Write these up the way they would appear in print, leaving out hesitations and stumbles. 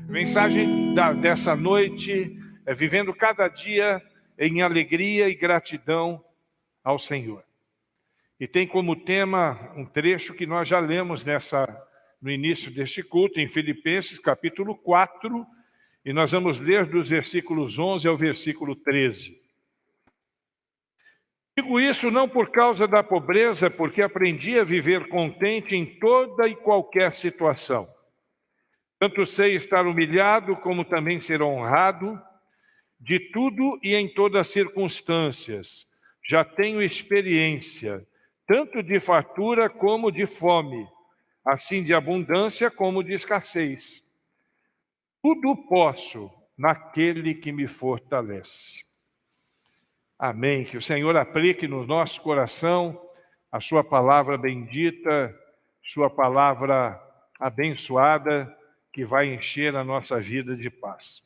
A mensagem dessa noite é vivendo cada dia em alegria e gratidão ao Senhor. E tem como tema um trecho que nós já lemos no início deste culto, em Filipenses, capítulo 4, e nós vamos ler dos versículos 11 ao versículo 13. Digo isso não por causa da pobreza, porque aprendi a viver contente em toda e qualquer situação. Tanto sei estar humilhado, como também ser honrado, de tudo e em todas as circunstâncias. Já tenho experiência, tanto de fartura como de fome, assim de abundância como de escassez. Tudo posso naquele que me fortalece. Amém. Que o Senhor aplique no nosso coração a sua palavra bendita, sua palavra abençoada, que vai encher a nossa vida de paz.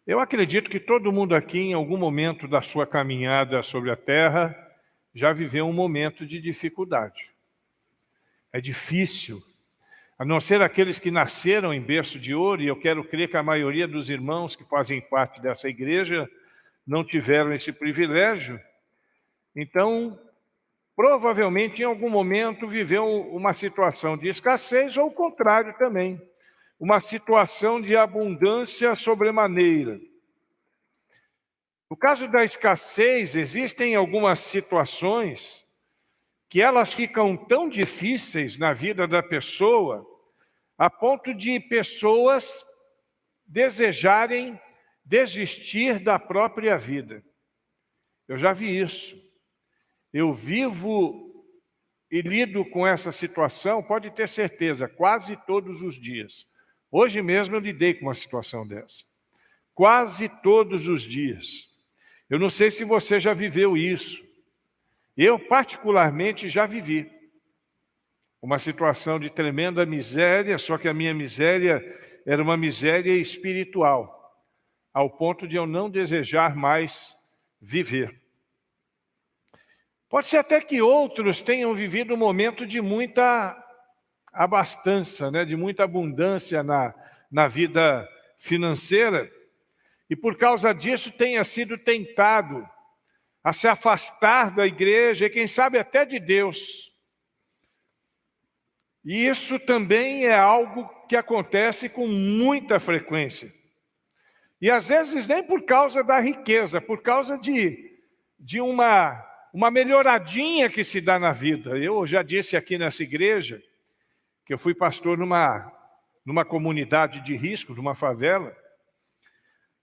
Eu acredito que todo mundo aqui, em algum momento da sua caminhada sobre a terra, já viveu um momento de dificuldade. É difícil, a não ser aqueles que nasceram em berço de ouro, e eu quero crer que a maioria dos irmãos que fazem parte dessa igreja não tiveram esse privilégio. Então, provavelmente, em algum momento, viveu uma situação de escassez, ou o contrário também, uma situação de abundância sobremaneira. No caso da escassez, existem algumas situações que elas ficam tão difíceis na vida da pessoa, a ponto de pessoas desejarem desistir da própria vida. Eu já vi isso. Eu vivo e lido com essa situação, pode ter certeza, quase todos os dias. Hoje mesmo eu lidei com uma situação dessa. Quase todos os dias. Eu não sei se você já viveu isso. Eu, particularmente, já vivi uma situação de tremenda miséria, só que a minha miséria era uma miséria espiritual, ao ponto de eu não desejar mais viver. Pode ser até que outros tenham vivido um momento de muita abastança, de muita abundância na vida financeira, e por causa disso tenha sido tentado a se afastar da igreja e quem sabe até de Deus. E isso também é algo que acontece com muita frequência. E às vezes nem por causa da riqueza, por causa de uma melhoradinha que se dá na vida. Eu já disse aqui nessa igreja que eu fui pastor numa comunidade de risco, numa favela,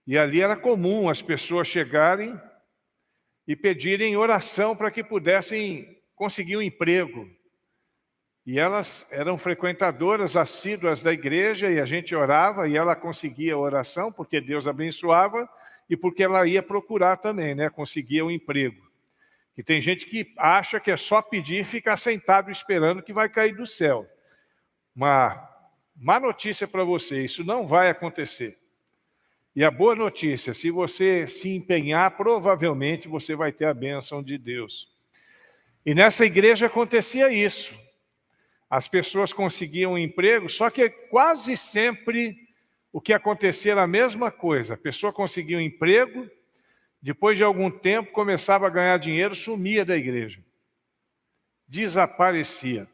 e ali era comum as pessoas chegarem e pedirem oração para que pudessem conseguir um emprego. E elas eram frequentadoras assíduas da igreja, e a gente orava, e ela conseguia a oração, porque Deus abençoava, e porque ela ia procurar também, conseguia um emprego. E tem gente que acha que é só pedir e ficar sentado esperando que vai cair do céu. Uma má notícia para você, isso não vai acontecer. E a boa notícia, se você se empenhar, provavelmente você vai ter a bênção de Deus. E nessa igreja acontecia isso. As pessoas conseguiam um emprego, só que quase sempre o que acontecia era a mesma coisa. A pessoa conseguia um emprego, depois de algum tempo começava a ganhar dinheiro, sumia da igreja. Desaparecia.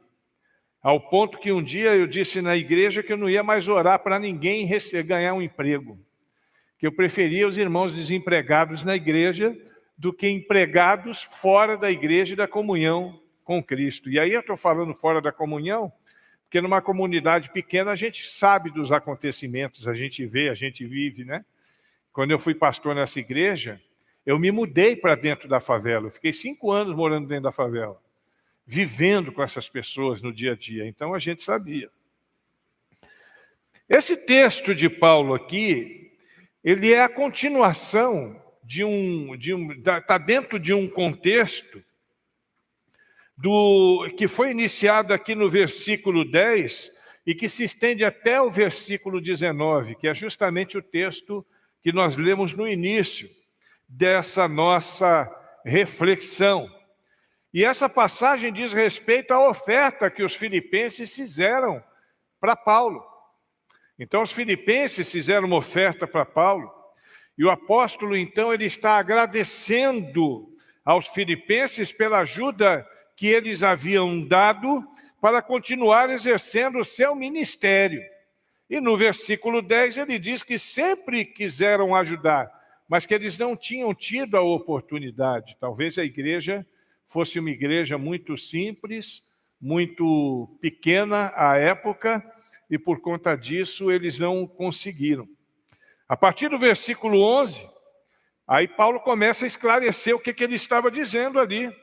Ao ponto que um dia eu disse na igreja que eu não ia mais orar para ninguém ganhar um emprego. Que eu preferia os irmãos desempregados na igreja do que empregados fora da igreja e da comunhão com Cristo. E aí eu estou falando fora da comunhão, porque numa comunidade pequena a gente sabe dos acontecimentos, a gente vê, a gente vive, Quando eu fui pastor nessa igreja, eu me mudei para dentro da favela. Eu fiquei 5 anos morando dentro da favela, vivendo com essas pessoas no dia a dia. Então a gente sabia. Esse texto de Paulo aqui, ele é a continuação está dentro de um contexto que foi iniciado aqui no versículo 10 e que se estende até o versículo 19, que é justamente o texto que nós lemos no início dessa nossa reflexão. E essa passagem diz respeito à oferta que os filipenses fizeram para Paulo. Então os filipenses fizeram uma oferta para Paulo, e o apóstolo então ele está agradecendo aos filipenses pela ajuda que eles haviam dado para continuar exercendo o seu ministério. E no versículo 10 ele diz que sempre quiseram ajudar, mas que eles não tinham tido a oportunidade. Talvez a igreja fosse uma igreja muito simples, muito pequena à época, e por conta disso eles não conseguiram. A partir do versículo 11, aí Paulo começa a esclarecer o que ele estava dizendo ali.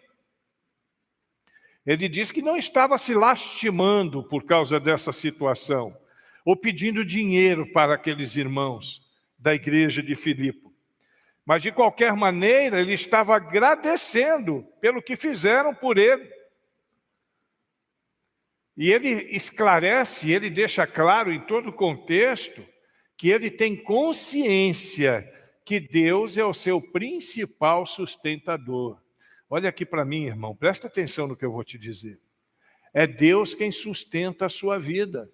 Ele diz que não estava se lastimando por causa dessa situação, ou pedindo dinheiro para aqueles irmãos da igreja de Filipe. Mas, de qualquer maneira, ele estava agradecendo pelo que fizeram por ele. E ele esclarece, ele deixa claro em todo o contexto, que ele tem consciência que Deus é o seu principal sustentador. Olha aqui para mim, irmão, presta atenção no que eu vou te dizer. É Deus quem sustenta a sua vida.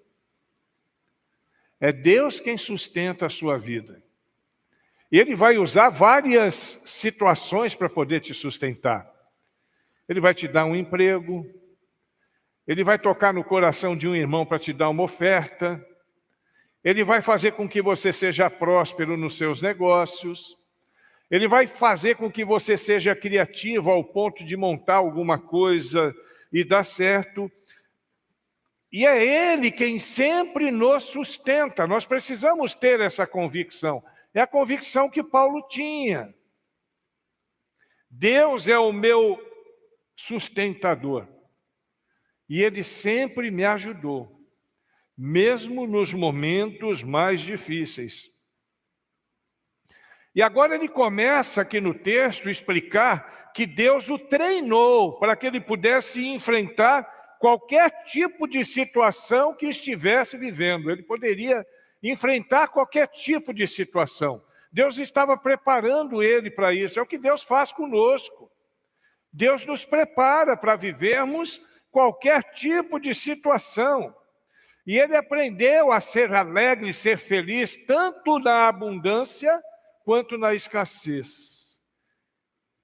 É Deus quem sustenta a sua vida. E Ele vai usar várias situações para poder te sustentar. Ele vai te dar um emprego, Ele vai tocar no coração de um irmão para te dar uma oferta, Ele vai fazer com que você seja próspero nos seus negócios, Ele vai fazer com que você seja criativo ao ponto de montar alguma coisa e dar certo. E é Ele quem sempre nos sustenta. Nós precisamos ter essa convicção. É a convicção que Paulo tinha. Deus é o meu sustentador. E Ele sempre me ajudou, mesmo nos momentos mais difíceis. E agora ele começa aqui no texto a explicar que Deus o treinou para que ele pudesse enfrentar qualquer tipo de situação que estivesse vivendo. Ele poderia enfrentar qualquer tipo de situação. Deus estava preparando ele para isso. É o que Deus faz conosco. Deus nos prepara para vivermos qualquer tipo de situação. E ele aprendeu a ser alegre e ser feliz, tanto na abundância quanto na escassez.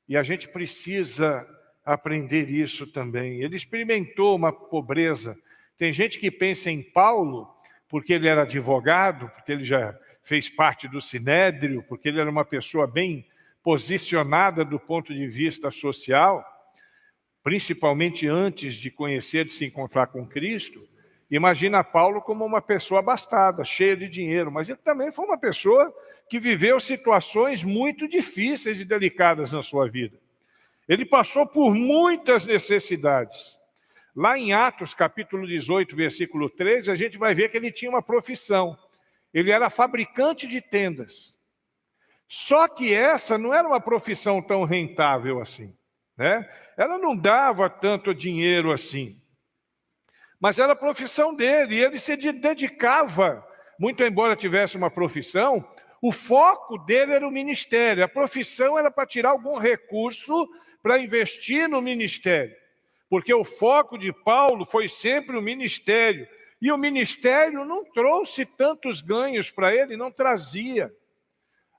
E a gente precisa aprender isso também. Ele experimentou uma pobreza. Tem gente que pensa em Paulo, porque ele era advogado, porque ele já fez parte do Sinédrio, porque ele era uma pessoa bem posicionada do ponto de vista social, principalmente antes de conhecer, de se encontrar com Cristo. Imagina Paulo como uma pessoa abastada, cheia de dinheiro, mas ele também foi uma pessoa que viveu situações muito difíceis e delicadas na sua vida. Ele passou por muitas necessidades. Lá em Atos, capítulo 18, versículo 13, a gente vai ver que ele tinha uma profissão. Ele era fabricante de tendas. Só que essa não era uma profissão tão rentável assim, né? Ela não dava tanto dinheiro assim. Mas era a profissão dele, e ele se dedicava, muito embora tivesse uma profissão, o foco dele era o ministério. A profissão era para tirar algum recurso para investir no ministério. Porque o foco de Paulo foi sempre o ministério. E o ministério não trouxe tantos ganhos para ele, não trazia.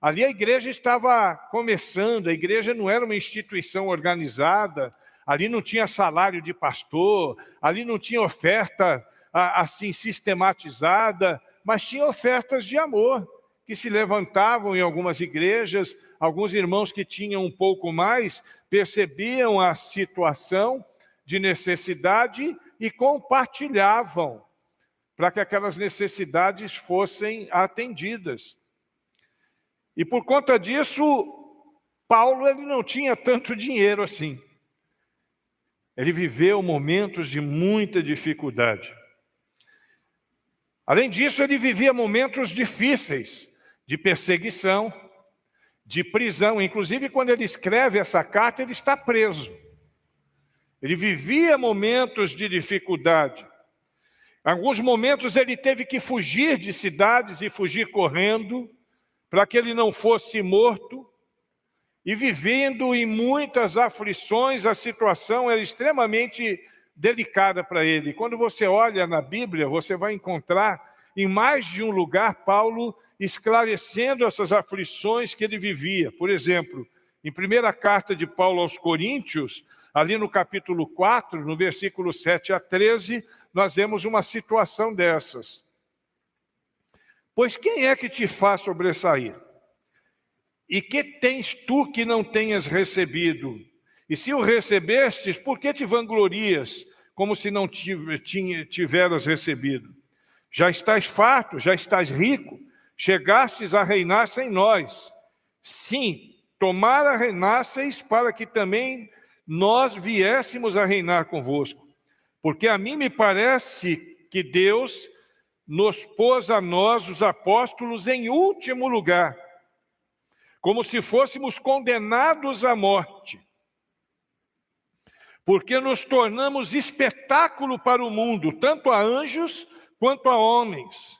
Ali a igreja estava começando, a igreja não era uma instituição organizada, ali não tinha salário de pastor, ali não tinha oferta assim sistematizada, mas tinha ofertas de amor que se levantavam em algumas igrejas. Alguns irmãos que tinham um pouco mais percebiam a situação de necessidade e compartilhavam para que aquelas necessidades fossem atendidas. E por conta disso, Paulo ele não tinha tanto dinheiro assim. Ele viveu momentos de muita dificuldade. Além disso, ele vivia momentos difíceis de perseguição, de prisão. Inclusive, quando ele escreve essa carta, ele está preso. Ele vivia momentos de dificuldade. Em alguns momentos, ele teve que fugir de cidades e fugir correndo, para que ele não fosse morto. E vivendo em muitas aflições, a situação era extremamente delicada para ele. Quando você olha na Bíblia, você vai encontrar em mais de um lugar, Paulo esclarecendo essas aflições que ele vivia. Por exemplo, em primeira carta de Paulo aos Coríntios, ali no capítulo 4, no versículo 7 a 13, nós vemos uma situação dessas. Pois quem é que te faz sobressair? E que tens tu que não tenhas recebido? E se o recebestes, por que te vanglorias, como se não tiveras recebido? Já estás farto, já estás rico, chegastes a reinar sem nós. Sim, tomara reinasseis para que também nós viéssemos a reinar convosco. Porque a mim me parece que Deus nos pôs a nós, os apóstolos, em último lugar, como se fôssemos condenados à morte, porque nos tornamos espetáculo para o mundo, tanto a anjos quanto a homens.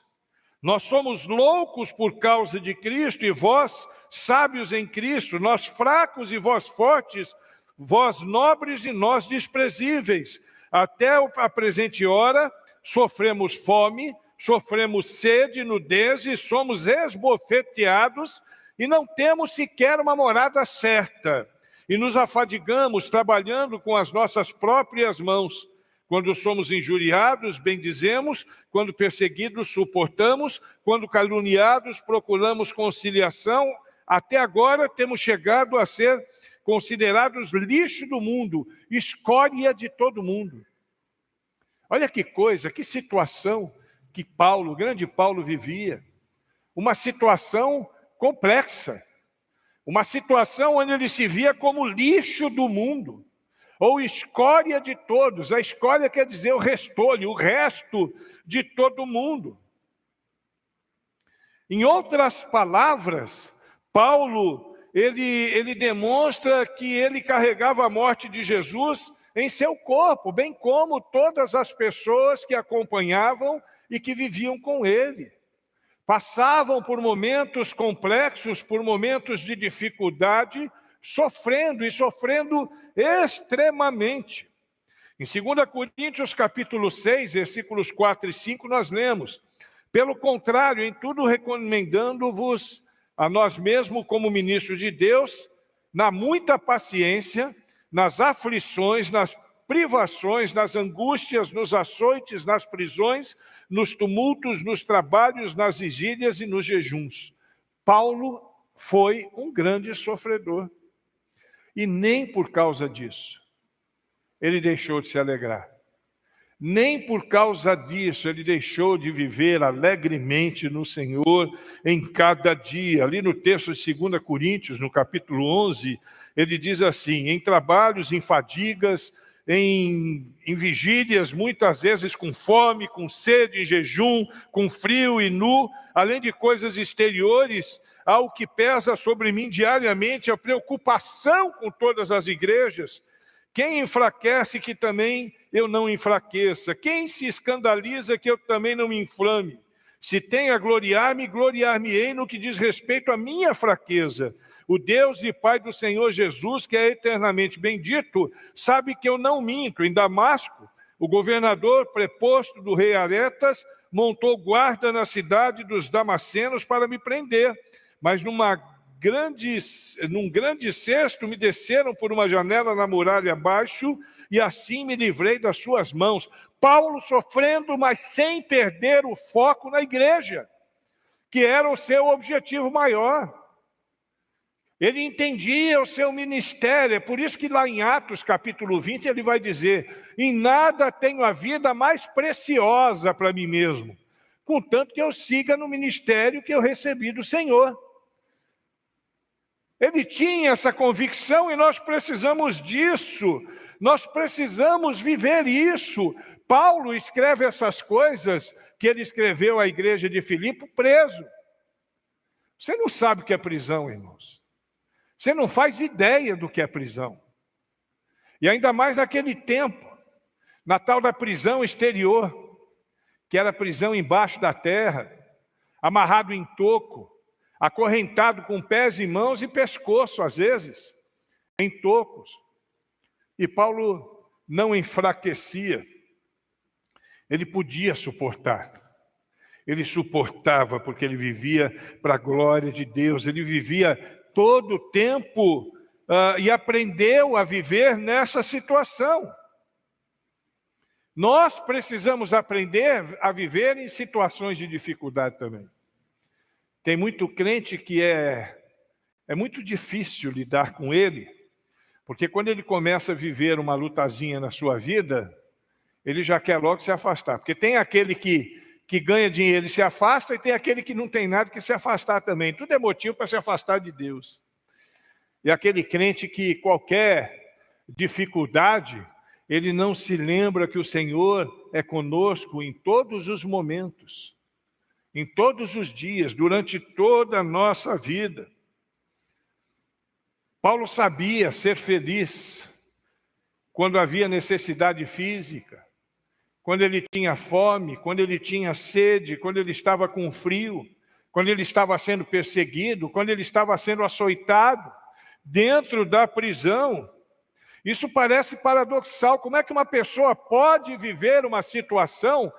Nós somos loucos por causa de Cristo, e vós, sábios em Cristo, nós fracos e vós fortes, vós nobres e nós desprezíveis. Até a presente hora, sofremos fome, sofremos sede, nudez, e somos esbofeteados, e não temos sequer uma morada certa. E nos afadigamos trabalhando com as nossas próprias mãos. Quando somos injuriados, bendizemos; quando perseguidos, suportamos; quando caluniados, procuramos conciliação. Até agora temos chegado a ser considerados lixo do mundo, escória de todo mundo. Olha que coisa, que situação que Paulo, o grande Paulo, vivia. Uma situação complexa. Uma situação onde ele se via como lixo do mundo, ou escória de todos. A escória quer dizer o restolho, o resto de todo mundo. Em outras palavras, Paulo, ele demonstra que ele carregava a morte de Jesus em seu corpo, bem como todas as pessoas que acompanhavam e que viviam com ele. Passavam por momentos complexos, por momentos de dificuldade, sofrendo extremamente. Em 2 Coríntios, capítulo 6, versículos 4 e 5, nós lemos: pelo contrário, em tudo recomendando-vos a nós mesmos como ministros de Deus, na muita paciência, nas aflições, nas privações, nas angústias, nos açoites, nas prisões, nos tumultos, nos trabalhos, nas vigílias e nos jejuns. Paulo foi um grande sofredor. E nem por causa disso ele deixou de se alegrar. Nem por causa disso ele deixou de viver alegremente no Senhor em cada dia. Ali no texto de 2 Coríntios, no capítulo 11, ele diz assim: em trabalhos, em fadigas, em vigílias, muitas vezes com fome, com sede, em jejum, com frio e nu, além de coisas exteriores, ao que pesa sobre mim diariamente a preocupação com todas as igrejas. Quem enfraquece, que também eu não enfraqueça. Quem se escandaliza, que eu também não me inflame. Se tenho a gloriar-me, gloriar-me-ei no que diz respeito à minha fraqueza. O Deus e Pai do Senhor Jesus, que é eternamente bendito, sabe que eu não minto. Em Damasco, o governador preposto do rei Aretas montou guarda na cidade dos Damascenos para me prender. Mas num grande cesto me desceram por uma janela na muralha abaixo, e assim me livrei das suas mãos. Paulo sofrendo, mas sem perder o foco na igreja, que era o seu objetivo maior. Ele entendia o seu ministério, é por isso que lá em Atos capítulo 20 ele vai dizer: em nada tenho a vida mais preciosa para mim mesmo, contanto que eu siga no ministério que eu recebi do Senhor. Ele tinha essa convicção e nós precisamos disso, nós precisamos viver isso. Paulo escreve essas coisas que ele escreveu à igreja de Filipe preso. Você não sabe o que é prisão, irmãos. Você não faz ideia do que é prisão. E ainda mais naquele tempo, na tal da prisão exterior, que era prisão embaixo da terra, amarrado em toco, acorrentado com pés e mãos e pescoço, às vezes, em tocos. E Paulo não enfraquecia. Ele podia suportar. ele suportava, porque ele vivia para a glória de Deus, ele vivia todo o tempo e aprendeu a viver nessa situação. Nós precisamos aprender a viver em situações de dificuldade também. Tem muito crente que é muito difícil lidar com ele, porque quando ele começa a viver uma lutazinha na sua vida, ele já quer logo se afastar. Porque tem aquele que ganha dinheiro e se afasta, e tem aquele que não tem nada que se afastar também. Tudo é motivo para se afastar de Deus. E aquele crente que qualquer dificuldade, ele não se lembra que o Senhor é conosco em todos os momentos, em todos os dias, durante toda a nossa vida. Paulo sabia ser feliz quando havia necessidade física, quando ele tinha fome, quando ele tinha sede, quando ele estava com frio, quando ele estava sendo perseguido, quando ele estava sendo açoitado, dentro da prisão. Isso parece paradoxal. Como é que uma pessoa pode viver uma situação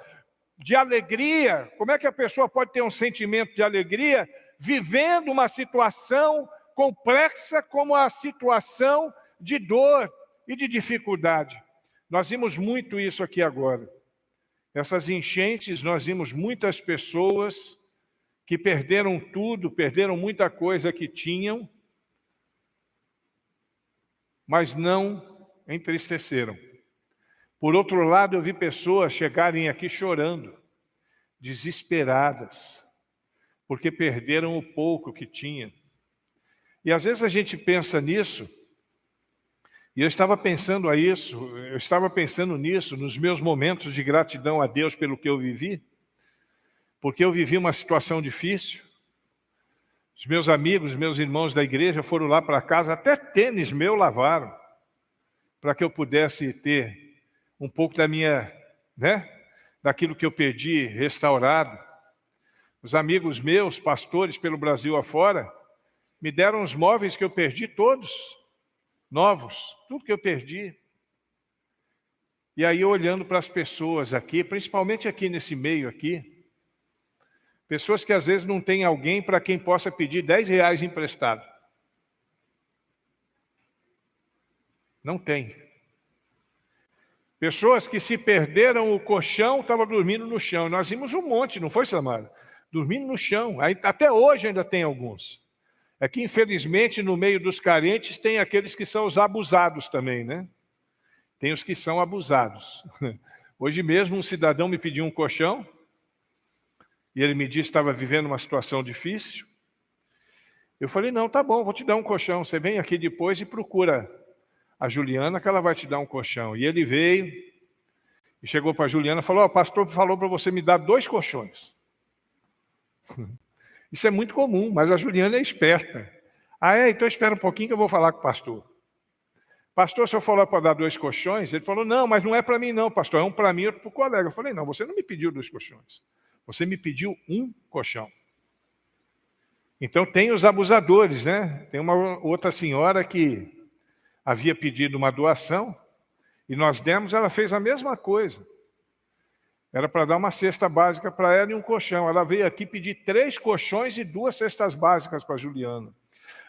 de alegria? Como é que a pessoa pode ter um sentimento de alegria vivendo uma situação complexa como a situação de dor e de dificuldade? Nós vimos muito isso aqui agora. Essas enchentes, nós vimos muitas pessoas que perderam tudo, perderam muita coisa que tinham, mas não entristeceram. Por outro lado, eu vi pessoas chegarem aqui chorando, desesperadas, porque perderam o pouco que tinham. E às vezes a gente pensa nisso, e eu estava pensando nisso nos meus momentos de gratidão a Deus pelo que eu vivi, porque eu vivi uma situação difícil. Os meus amigos, meus irmãos da igreja foram lá para casa, até tênis meu lavaram, para que eu pudesse ter um pouco da minha, daquilo que eu perdi, restaurado. Os amigos meus, pastores pelo Brasil afora, me deram os móveis que eu perdi todos, novos, tudo que eu perdi. E aí, olhando para as pessoas aqui, principalmente aqui nesse meio aqui, pessoas que às vezes não têm alguém para quem possa pedir R$10 emprestado. Não tem. Pessoas que se perderam o colchão, estavam dormindo no chão. Nós vimos um monte, não foi, Samara? Dormindo no chão. Aí, até hoje ainda tem alguns. É que, infelizmente, no meio dos carentes, tem aqueles que são os abusados também, né? Tem os que são abusados. Hoje mesmo, um cidadão me pediu um colchão, e ele me disse que estava vivendo uma situação difícil. Eu falei, não, tá bom, vou te dar um colchão. Você vem aqui depois e procura a Juliana, que ela vai te dar um colchão. E ele veio, e chegou para a Juliana e falou, o pastor falou para você me dar 2 colchões. Isso é muito comum, mas a Juliana é esperta. Então espera um pouquinho que eu vou falar com o pastor. Pastor, se eu falar para dar 2 colchões, ele falou, não, mas não é para mim não, pastor, é um para mim e outro para o colega. Eu falei, não, você não me pediu 2 colchões. Você me pediu um colchão. Então tem os abusadores, né? Tem uma outra senhora que havia pedido uma doação, e nós demos, ela fez a mesma coisa. Era para dar uma cesta básica para ela e um colchão. Ela veio aqui pedir 3 colchões e 2 cestas básicas para a Juliana.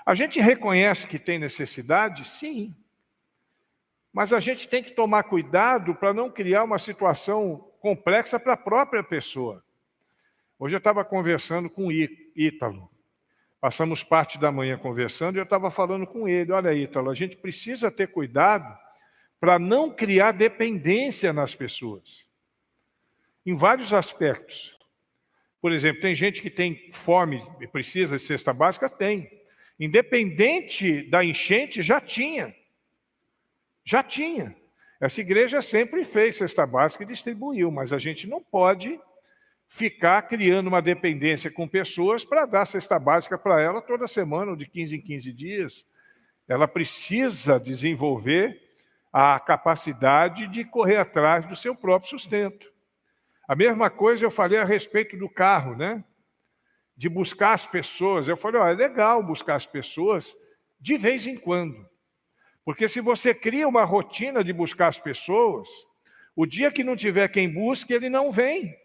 A gente reconhece que tem necessidade? Sim. Mas a gente tem que tomar cuidado para não criar uma situação complexa para a própria pessoa. Hoje eu estava conversando com o Ítalo. Passamos parte da manhã conversando e eu estava falando com ele. Olha, Ítalo, a gente precisa ter cuidado para não criar dependência nas pessoas. Em vários aspectos. Por exemplo, tem gente que tem fome e precisa de cesta básica? Tem. Independente da enchente, já tinha. Já tinha. Essa igreja sempre fez cesta básica e distribuiu, mas a gente não pode ficar criando uma dependência com pessoas para dar cesta básica para ela toda semana, ou de 15 em 15 dias. Ela precisa desenvolver a capacidade de correr atrás do seu próprio sustento. A mesma coisa eu falei a respeito do carro, né? De buscar as pessoas. Eu falei, é legal buscar as pessoas de vez em quando. Porque se você cria uma rotina de buscar as pessoas, o dia que não tiver quem busque, ele não vem.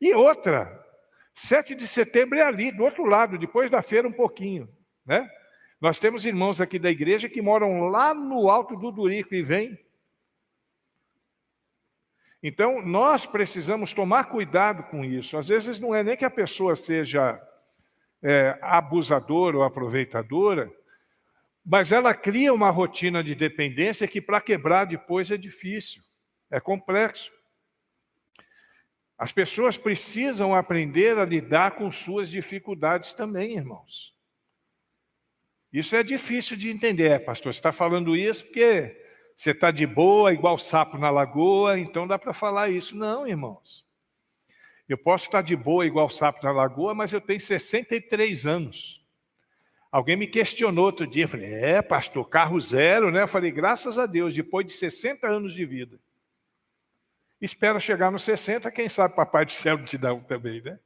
E outra, 7 de setembro é ali, do outro lado, depois da feira um pouquinho, né? Nós temos irmãos aqui da igreja que moram lá no Alto do Durico e vêm. Então, nós precisamos tomar cuidado com isso. Às vezes não é nem que a pessoa seja abusadora ou aproveitadora, mas ela cria uma rotina de dependência que para quebrar depois é difícil, é complexo. As pessoas precisam aprender a lidar com suas dificuldades também, irmãos. Isso é difícil de entender, pastor. Você está falando isso porque você está de boa, igual sapo na lagoa, então dá para falar isso. Não, irmãos. Eu posso estar de boa, igual sapo na lagoa, mas eu tenho 63 anos. Alguém me questionou outro dia, eu falei, pastor, carro zero, né? Eu falei, graças a Deus, depois de 60 anos de vida. Espera chegar nos 60, quem sabe Papai do Céu te dá um também, né?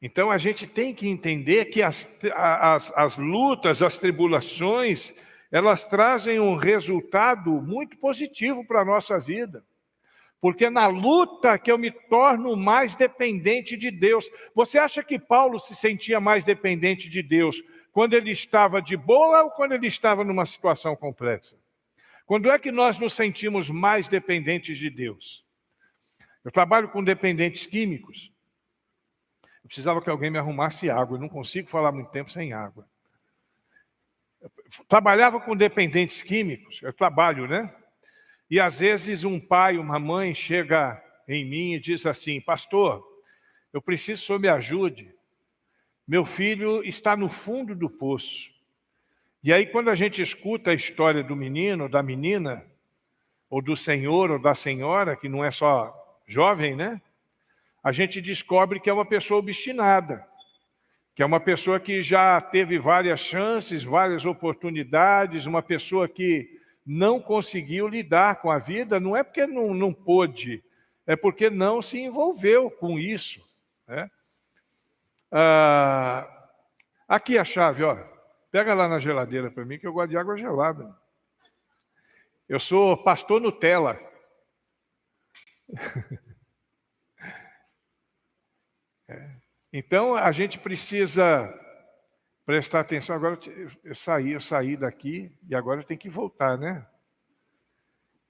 Então a gente tem que entender que as lutas, as tribulações, elas trazem um resultado muito positivo para a nossa vida. Porque na luta que eu me torno mais dependente de Deus. Você acha que Paulo se sentia mais dependente de Deus quando ele estava de boa ou quando ele estava numa situação complexa? Quando é que nós nos sentimos mais dependentes de Deus? Eu trabalho com dependentes químicos. Eu precisava que alguém me arrumasse água. Eu não consigo falar muito tempo sem água. Eu trabalhava com dependentes químicos. Eu trabalho, né? E às vezes um pai, uma mãe chega em mim e diz assim, pastor, eu preciso que o senhor me ajude. Meu filho está no fundo do poço. E aí quando a gente escuta a história do menino, da menina, ou do senhor ou da senhora, que não é só jovem, né? A gente descobre que é uma pessoa obstinada, que é uma pessoa que já teve várias chances, várias oportunidades, uma pessoa que não conseguiu lidar com a vida, não é porque não pôde, é porque não se envolveu com isso, né? Aqui a chave, ó. Pega lá na geladeira para mim, que eu gosto de água gelada. Eu sou pastor Nutella. Então, a gente precisa prestar atenção. Agora, eu saí daqui e agora eu tenho que voltar, né?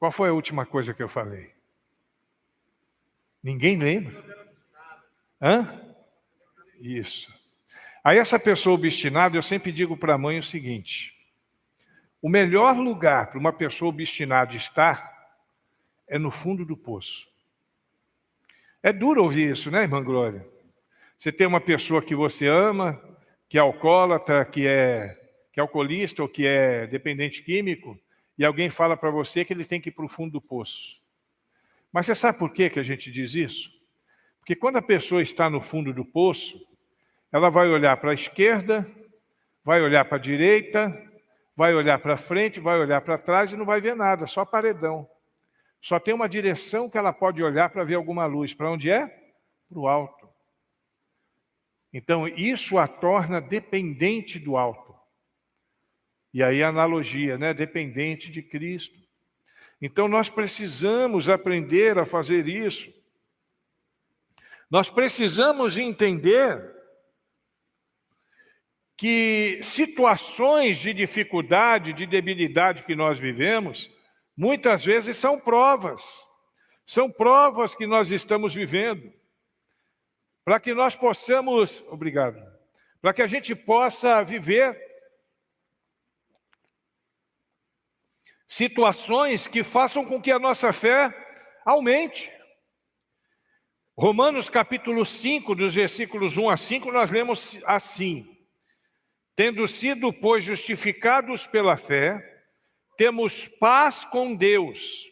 Qual foi a última coisa que eu falei? Ninguém lembra? Hã? Isso. Aí essa pessoa obstinada, eu sempre digo para a mãe o seguinte, o melhor lugar para uma pessoa obstinada estar é no fundo do poço. É duro ouvir isso, né, irmã Glória? Você tem uma pessoa que você ama, que é alcoólatra, que é alcoolista ou que é dependente químico, e alguém fala para você que ele tem que ir para o fundo do poço. Mas você sabe por que a gente diz isso? Porque quando a pessoa está no fundo do poço, ela vai olhar para a esquerda, vai olhar para a direita, vai olhar para frente, vai olhar para trás e não vai ver nada, só paredão. Só tem uma direção que ela pode olhar para ver alguma luz. Para onde é? Para o alto. Então, isso a torna dependente do alto. E aí a analogia, né? Dependente de Cristo. Então, nós precisamos aprender a fazer isso. Nós precisamos entender que situações de dificuldade, de debilidade que nós vivemos, muitas vezes são provas. São provas que nós estamos vivendo. Para que nós possamos, obrigado, para que a gente possa viver situações que façam com que a nossa fé aumente. Romanos capítulo 5, dos versículos 1 a 5, nós lemos assim, tendo sido, pois, justificados pela fé, temos paz com Deus,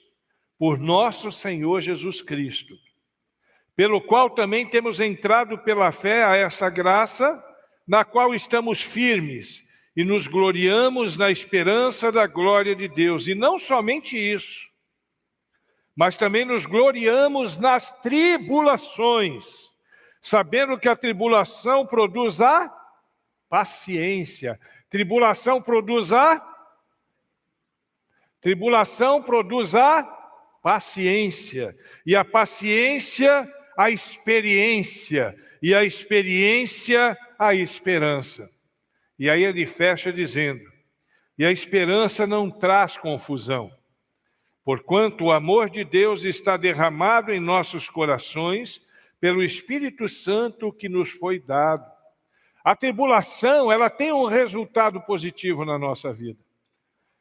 por nosso Senhor Jesus Cristo, pelo qual também temos entrado pela fé a essa graça, na qual estamos firmes e nos gloriamos na esperança da glória de Deus. E não somente isso, mas também nos gloriamos nas tribulações, sabendo que a tribulação produz a paciência. Tribulação produz a paciência. E a paciência, a experiência, e a experiência a esperança. E aí ele fecha dizendo: e a esperança não traz confusão, porquanto o amor de Deus está derramado em nossos corações pelo Espírito Santo que nos foi dado. A tribulação, ela tem um resultado positivo na nossa vida.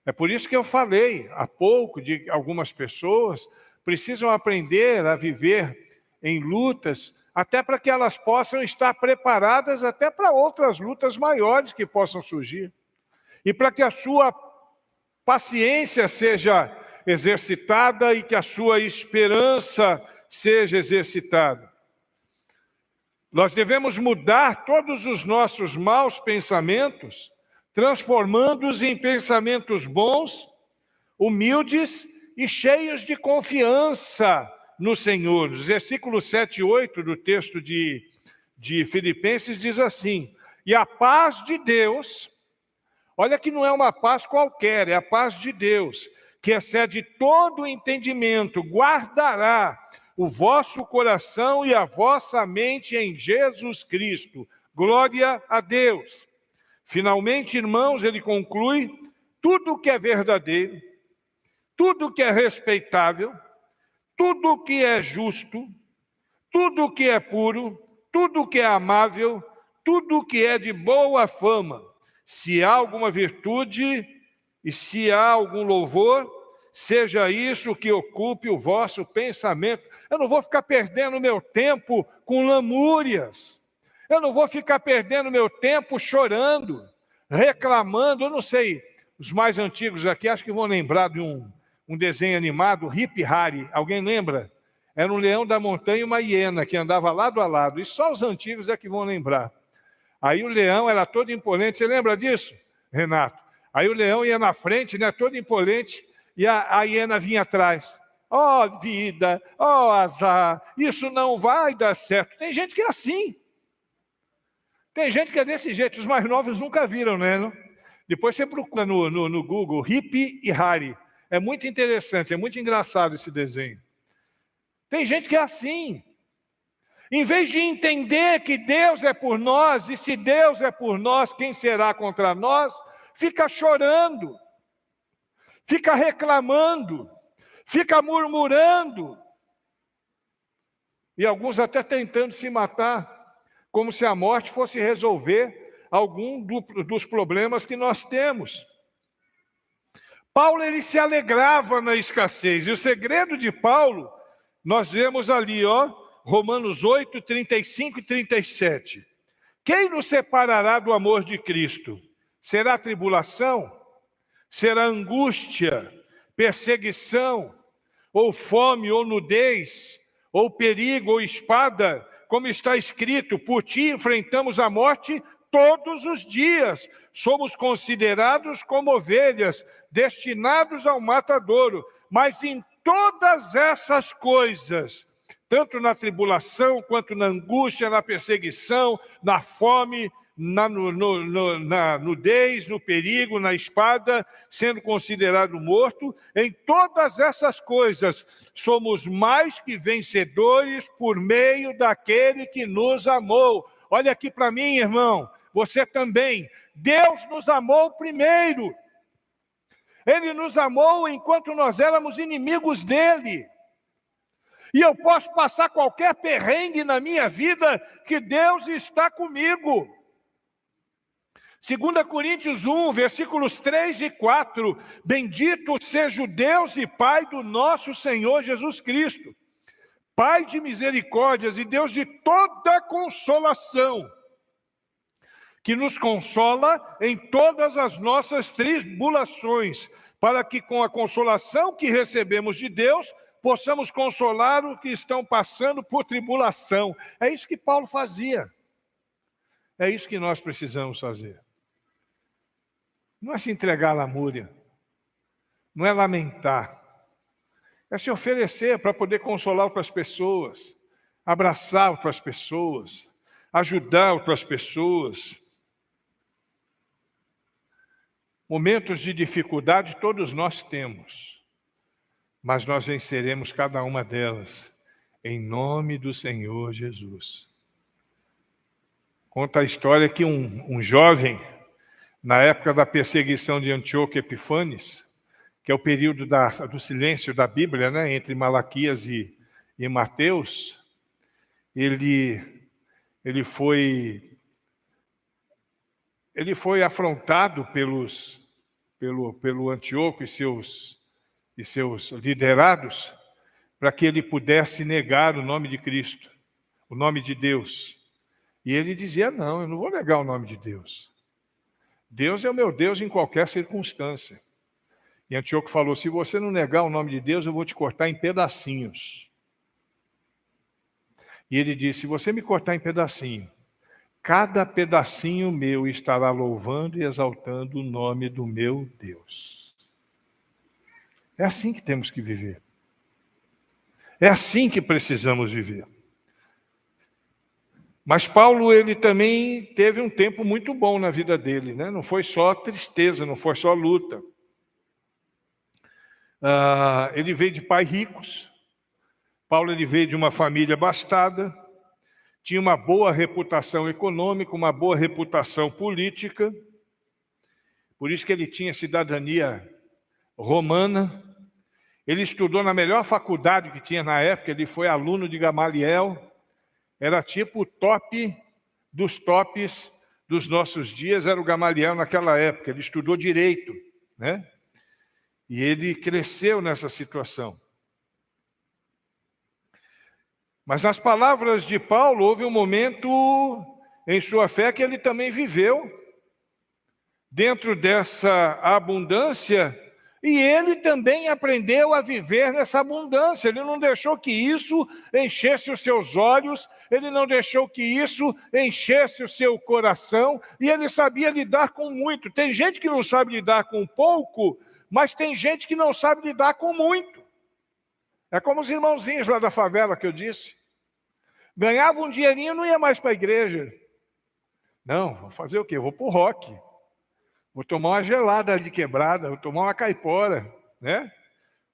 É por isso que eu falei há pouco de algumas pessoas precisam aprender a viver em lutas, até para que elas possam estar preparadas até para outras lutas maiores que possam surgir. E para que a sua paciência seja exercitada e que a sua esperança seja exercitada. Nós devemos mudar todos os nossos maus pensamentos, transformando-os em pensamentos bons, humildes e cheios de confiança no Senhor. Os versículos 7 e 8 do texto de Filipenses diz assim: e a paz de Deus, olha que não é uma paz qualquer, é a paz de Deus, que excede todo o entendimento, guardará o vosso coração e a vossa mente em Jesus Cristo. Glória a Deus. Finalmente, irmãos, ele conclui: tudo que é verdadeiro, tudo que é respeitável, tudo que é justo, tudo que é puro, tudo que é amável, tudo que é de boa fama, se há alguma virtude e se há algum louvor, seja isso que ocupe o vosso pensamento. Eu não vou ficar perdendo meu tempo com lamúrias. Eu não vou ficar perdendo meu tempo chorando, reclamando. Eu não sei, os mais antigos aqui acho que vão lembrar de um desenho animado, Hip Hari. Alguém lembra? Era um leão da montanha e uma hiena que andava lado a lado. E só os antigos é que vão lembrar. Aí o leão era todo imponente. Você lembra disso, Renato? Aí o leão ia na frente, né, todo imponente, e a hiena vinha atrás. Ó vida, ó azar, isso não vai dar certo. Tem gente que é assim. Tem gente que é desse jeito. Os mais novos nunca viram, né? Não? Depois você procura no Google, Hip e Hari. É muito interessante, é muito engraçado esse desenho. Tem gente que é assim. Em vez de entender que Deus é por nós, e se Deus é por nós, quem será contra nós? Fica chorando, fica reclamando, fica murmurando. E alguns até tentando se matar, como se a morte fosse resolver algum dos problemas que nós temos. Paulo, ele se alegrava na escassez. E o segredo de Paulo, nós vemos ali, Romanos 8, 35 e 37. Quem nos separará do amor de Cristo? Será tribulação? Será angústia? Perseguição? Ou fome? Ou nudez? Ou perigo? Ou espada? Como está escrito, por ti enfrentamos a morte todos os dias. Somos considerados como ovelhas, destinados ao matadouro. Mas em todas essas coisas, tanto na tribulação, quanto na angústia, na perseguição, na fome, na nudez, no perigo, na espada, sendo considerado morto, em todas essas coisas, somos mais que vencedores por meio daquele que nos amou. Olha aqui para mim, irmão, você também. Deus nos amou primeiro. Ele nos amou enquanto nós éramos inimigos dele. E eu posso passar qualquer perrengue na minha vida, que Deus está comigo. 2 Coríntios 1, versículos 3 e 4. Bendito seja o Deus e Pai do nosso Senhor Jesus Cristo, Pai de misericórdias e Deus de toda consolação, que nos consola em todas as nossas tribulações, para que com a consolação que recebemos de Deus, possamos consolar os que estão passando por tribulação. É isso que Paulo fazia. É isso que nós precisamos fazer. Não é se entregar à lamúria. Não é lamentar. É se oferecer para poder consolar outras pessoas, abraçar outras pessoas, ajudar outras pessoas. Momentos de dificuldade todos nós temos, mas nós venceremos cada uma delas em nome do Senhor Jesus. Conta a história que um jovem, na época da perseguição de Antíoco Epifanes, que é o período do silêncio da Bíblia, né, entre Malaquias e Mateus, ele foi afrontado pelo Antíoco e seus liderados, para que ele pudesse negar o nome de Cristo, o nome de Deus. E ele dizia, não, eu não vou negar o nome de Deus. Deus é o meu Deus em qualquer circunstância. E Antíoco falou, se você não negar o nome de Deus, eu vou te cortar em pedacinhos. E ele disse, se você me cortar em pedacinho, cada pedacinho meu estará louvando e exaltando o nome do meu Deus. É assim que temos que viver. É assim que precisamos viver. Mas Paulo, ele também teve um tempo muito bom na vida dele, né? Não foi só tristeza, não foi só luta. Ele veio de pais ricos. Paulo, ele veio de uma família abastada, tinha uma boa reputação econômica, uma boa reputação política, por isso que ele tinha cidadania romana. Ele estudou na melhor faculdade que tinha na época, ele foi aluno de Gamaliel, era tipo o top dos tops dos nossos dias, era o Gamaliel naquela época, ele estudou direito, né? E ele cresceu nessa situação. Mas nas palavras de Paulo, houve um momento em sua fé que ele também viveu dentro dessa abundância, e ele também aprendeu a viver nessa abundância. Ele não deixou que isso enchesse os seus olhos, ele não deixou que isso enchesse o seu coração, e ele sabia lidar com muito. Tem gente que não sabe lidar com pouco, mas tem gente que não sabe lidar com muito. É como os irmãozinhos lá da favela que eu disse. Ganhava um dinheirinho, não ia mais para a igreja. Não, vou fazer o quê? Vou para o rock. Vou tomar uma gelada ali quebrada, vou tomar uma caipora, né?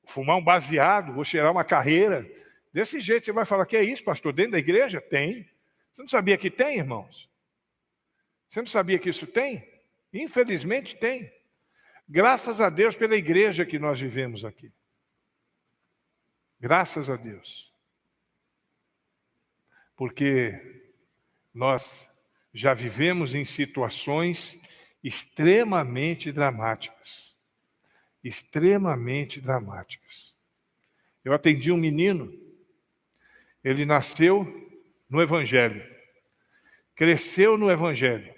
Vou fumar um baseado, vou cheirar uma carreira. Desse jeito você vai falar, que é isso, pastor? Dentro da igreja? Tem. Você não sabia que tem, irmãos? Você não sabia que isso tem? Infelizmente tem. Graças a Deus pela igreja que nós vivemos aqui. Graças a Deus. Porque nós já vivemos em situações extremamente dramáticas. Extremamente dramáticas. Eu atendi um menino, ele nasceu no Evangelho, cresceu no Evangelho,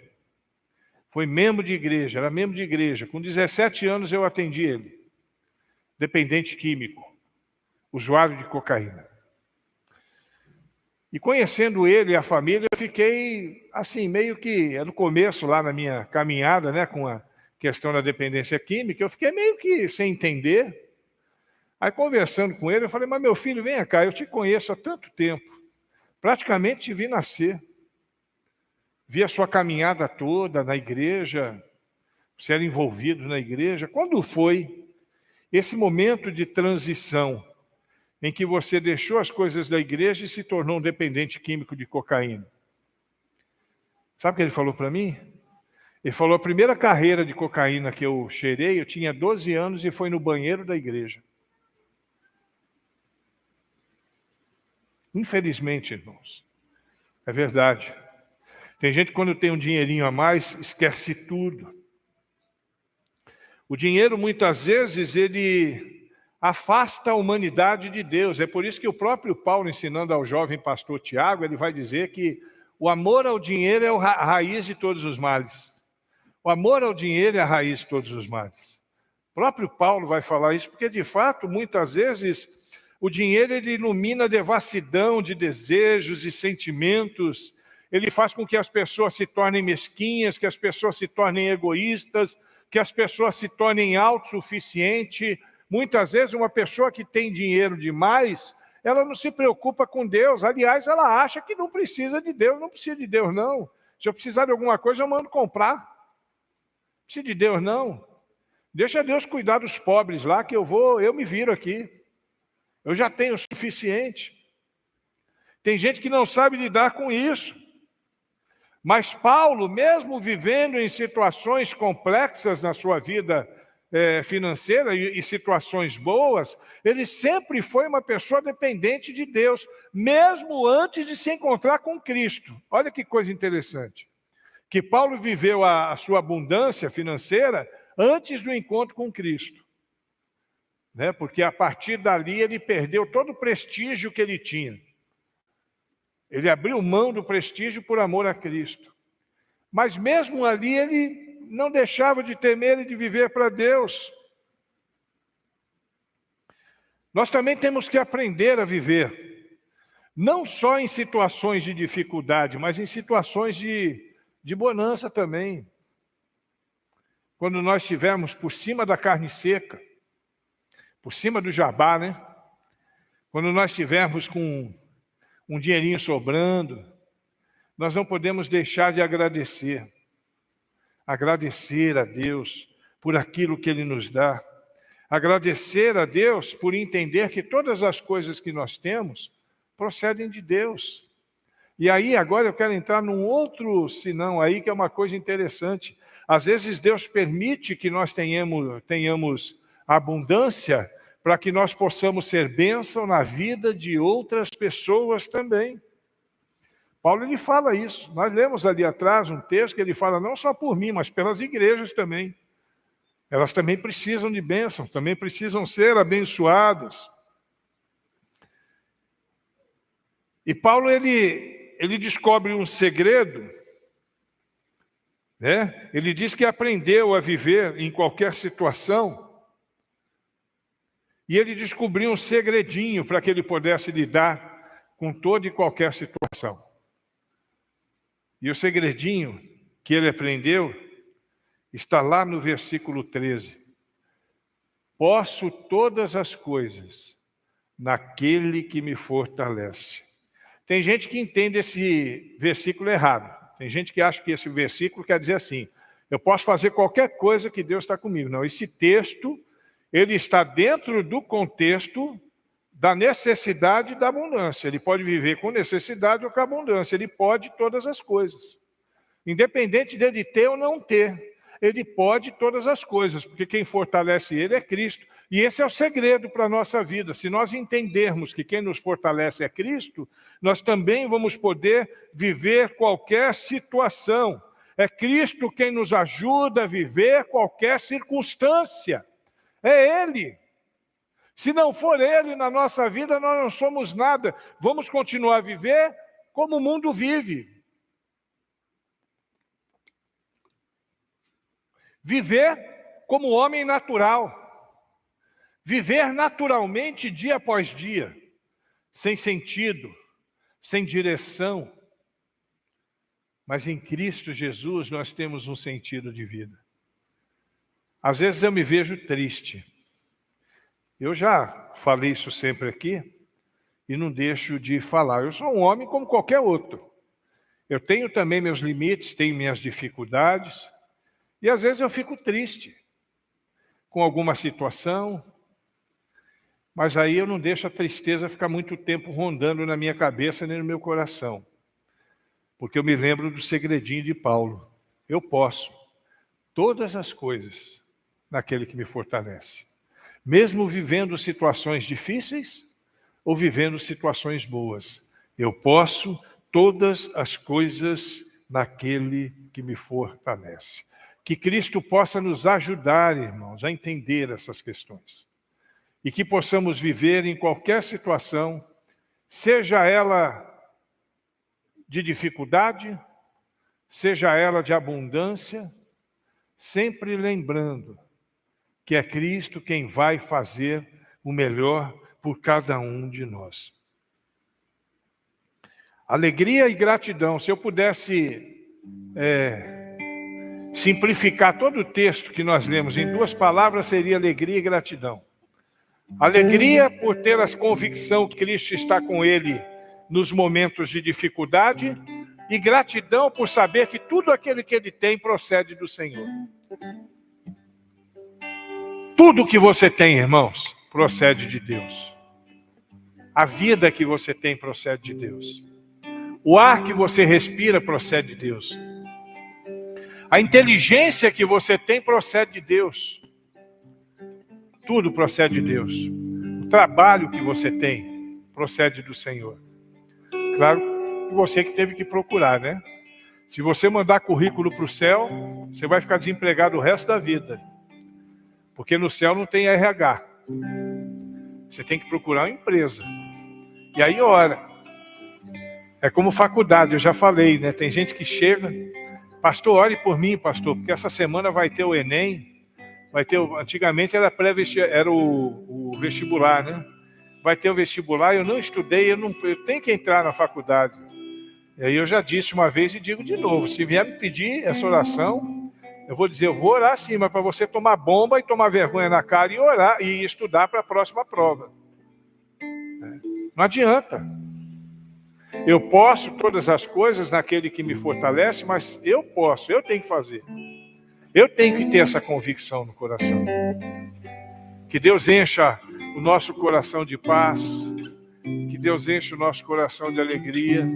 foi membro de igreja, era membro de igreja. Com 17 anos eu atendi ele, dependente químico, usuário de cocaína. E conhecendo ele e a família, eu fiquei, assim, meio que, no começo, lá na minha caminhada, né, com a questão da dependência química, eu fiquei meio que sem entender. Aí, conversando com ele, eu falei, mas meu filho, vem cá, eu te conheço há tanto tempo, praticamente te vi nascer. Vi a sua caminhada toda na igreja, você era envolvido na igreja. Quando foi esse momento de transição em que você deixou as coisas da igreja e se tornou um dependente químico de cocaína? Sabe o que ele falou para mim? Ele falou, a primeira carreira de cocaína que eu cheirei, eu tinha 12 anos e foi no banheiro da igreja. Infelizmente, irmãos, é verdade. Tem gente que quando tem um dinheirinho a mais, esquece tudo. O dinheiro, muitas vezes, ele afasta a humanidade de Deus. É por isso que o próprio Paulo, ensinando ao jovem pastor Tiago, ele vai dizer que o amor ao dinheiro é a raiz de todos os males. O amor ao dinheiro é a raiz de todos os males. O próprio Paulo vai falar isso, porque de fato, muitas vezes, o dinheiro ele ilumina a devassidão de desejos, de sentimentos, ele faz com que as pessoas se tornem mesquinhas, que as pessoas se tornem egoístas, que as pessoas se tornem autossuficientes. Muitas vezes uma pessoa que tem dinheiro demais, ela não se preocupa com Deus. Aliás, ela acha que não precisa de Deus. Não precisa de Deus, não. Se eu precisar de alguma coisa, eu mando comprar. Não precisa de Deus, não. Deixa Deus cuidar dos pobres lá, que eu me viro aqui. Eu já tenho o suficiente. Tem gente que não sabe lidar com isso. Mas Paulo, mesmo vivendo em situações complexas na sua vida financeira e situações boas, ele sempre foi uma pessoa dependente de Deus, mesmo antes de se encontrar com Cristo. Olha que coisa interessante. Que Paulo viveu a sua abundância financeira antes do encontro com Cristo. Né? Porque a partir dali ele perdeu todo o prestígio que ele tinha. Ele abriu mão do prestígio por amor a Cristo. Mas mesmo ali ele não deixava de temer e de viver para Deus. Nós também temos que aprender a viver, não só em situações de dificuldade, mas em situações de bonança também. Quando nós estivermos por cima da carne seca, por cima do jabá, né? Quando nós estivermos com um dinheirinho sobrando, nós não podemos deixar de agradecer. Agradecer a Deus por aquilo que Ele nos dá. Agradecer a Deus por entender que todas as coisas que nós temos procedem de Deus. E aí, agora eu quero entrar num outro senão aí, que é uma coisa interessante. Às vezes Deus permite que nós tenhamos abundância para que nós possamos ser bênção na vida de outras pessoas também. Paulo, ele fala isso. Nós lemos ali atrás um texto que ele fala não só por mim, mas pelas igrejas também. Elas também precisam de bênção, também precisam ser abençoadas. E Paulo, ele descobre um segredo, né? Ele diz que aprendeu a viver em qualquer situação, e ele descobriu um segredinho para que ele pudesse lidar com toda e qualquer situação. E o segredinho que ele aprendeu está lá no versículo 13. Posso todas as coisas naquele que me fortalece. Tem gente que entende esse versículo errado. Tem gente que acha que esse versículo quer dizer assim: eu posso fazer qualquer coisa que Deus está comigo. Não, esse texto, ele está dentro do contexto da necessidade e da abundância. Ele pode viver com necessidade ou com abundância. Ele pode todas as coisas. Independente dele ter ou não ter. Ele pode todas as coisas, porque quem fortalece ele é Cristo. E esse é o segredo para a nossa vida. Se nós entendermos que quem nos fortalece é Cristo, nós também vamos poder viver qualquer situação. É Cristo quem nos ajuda a viver qualquer circunstância. É Ele. Se não for Ele na nossa vida, nós não somos nada. Vamos continuar a viver como o mundo vive. Viver como homem natural. Viver naturalmente dia após dia. Sem sentido, sem direção. Mas em Cristo Jesus nós temos um sentido de vida. Às vezes eu me vejo triste. Eu já falei isso sempre aqui e não deixo de falar. Eu sou um homem como qualquer outro. Eu tenho também meus limites, tenho minhas dificuldades. E às vezes eu fico triste com alguma situação. Mas aí eu não deixo a tristeza ficar muito tempo rondando na minha cabeça nem no meu coração. Porque eu me lembro do segredinho de Paulo. Eu posso todas as coisas naquele que me fortalece. Mesmo vivendo situações difíceis ou vivendo situações boas. Eu posso todas as coisas naquele que me fortalece. Que Cristo possa nos ajudar, irmãos, a entender essas questões. E que possamos viver em qualquer situação, seja ela de dificuldade, seja ela de abundância, sempre lembrando que é Cristo quem vai fazer o melhor por cada um de nós. Alegria e gratidão. Se eu pudesse simplificar todo o texto que nós lemos em 2 palavras, seria alegria e gratidão. Alegria por ter a convicção que Cristo está com ele nos momentos de dificuldade, e gratidão por saber que tudo aquilo que ele tem procede do Senhor. Tudo que você tem, irmãos, procede de Deus. A vida que você tem procede de Deus. O ar que você respira procede de Deus. A inteligência que você tem procede de Deus. Tudo procede de Deus. O trabalho que você tem procede do Senhor. Claro, você que teve que procurar, né? Se você mandar currículo para o céu, você vai ficar desempregado o resto da vida. Porque no céu não tem RH. Você tem que procurar uma empresa. E aí ora. É como faculdade, eu já falei, né? Tem gente que chega, pastor, ore por mim, pastor, porque essa semana vai ter o Enem, antigamente era era o vestibular, né? Vai ter o vestibular, eu não estudei, eu tenho que entrar na faculdade. E aí eu já disse uma vez e digo de novo, se vier me pedir essa oração, eu vou dizer, eu vou orar sim, mas para você tomar bomba e tomar vergonha na cara e orar e estudar para a próxima prova. Não adianta. Eu posso todas as coisas naquele que me fortalece, mas eu tenho que fazer. Eu tenho que ter essa convicção no coração. Que Deus encha o nosso coração de paz, que Deus enche o nosso coração de alegria,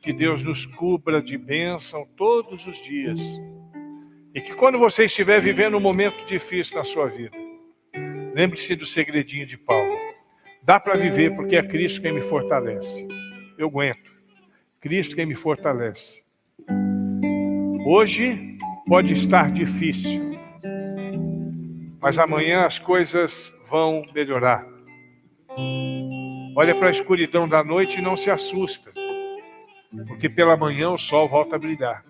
que Deus nos cubra de bênção todos os dias. E que quando você estiver vivendo um momento difícil na sua vida, lembre-se do segredinho de Paulo. Dá para viver porque é Cristo quem me fortalece. Eu aguento. Cristo quem me fortalece. Hoje pode estar difícil, mas amanhã as coisas vão melhorar. Olha para a escuridão da noite e não se assusta, porque pela manhã o sol volta a brilhar.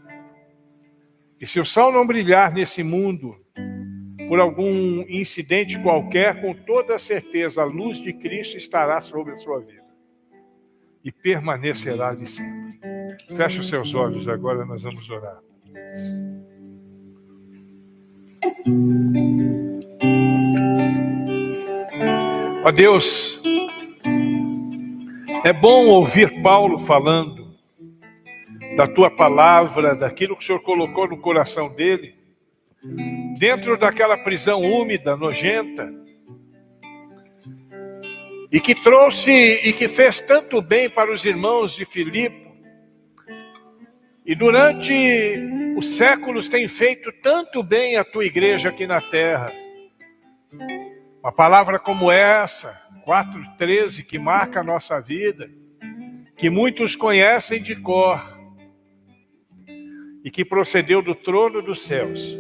E se o sol não brilhar nesse mundo, por algum incidente qualquer, com toda certeza a luz de Cristo estará sobre a sua vida. E permanecerá de sempre. Feche os seus olhos agora, nós vamos orar. Ó Deus, é bom ouvir Paulo falando da tua palavra, daquilo que o Senhor colocou no coração dele, dentro daquela prisão úmida, nojenta, e que trouxe e que fez tanto bem para os irmãos de Filipe, e durante os séculos tem feito tanto bem à tua igreja aqui na terra. Uma palavra como essa, 4:13, que marca a nossa vida, que muitos conhecem de cor, e que procedeu do trono dos céus,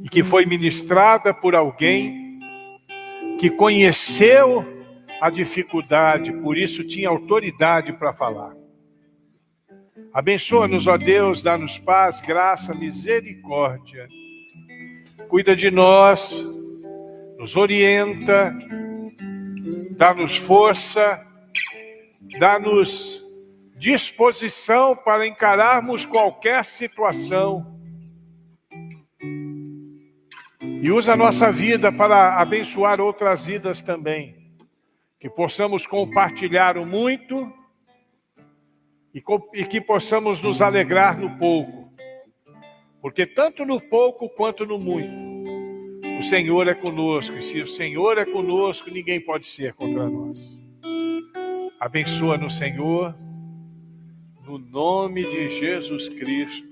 e que foi ministrada por alguém que conheceu a dificuldade, por isso tinha autoridade para falar. Abençoa-nos, ó Deus, dá-nos paz, graça, misericórdia. Cuida de nós, nos orienta, dá-nos força, dá-nos disposição para encararmos qualquer situação. E usa a nossa vida para abençoar outras vidas também. Que possamos compartilhar o muito e que possamos nos alegrar no pouco. Porque tanto no pouco quanto no muito, o Senhor é conosco. E se o Senhor é conosco, ninguém pode ser contra nós. Abençoa-nos, Senhor, no nome de Jesus Cristo.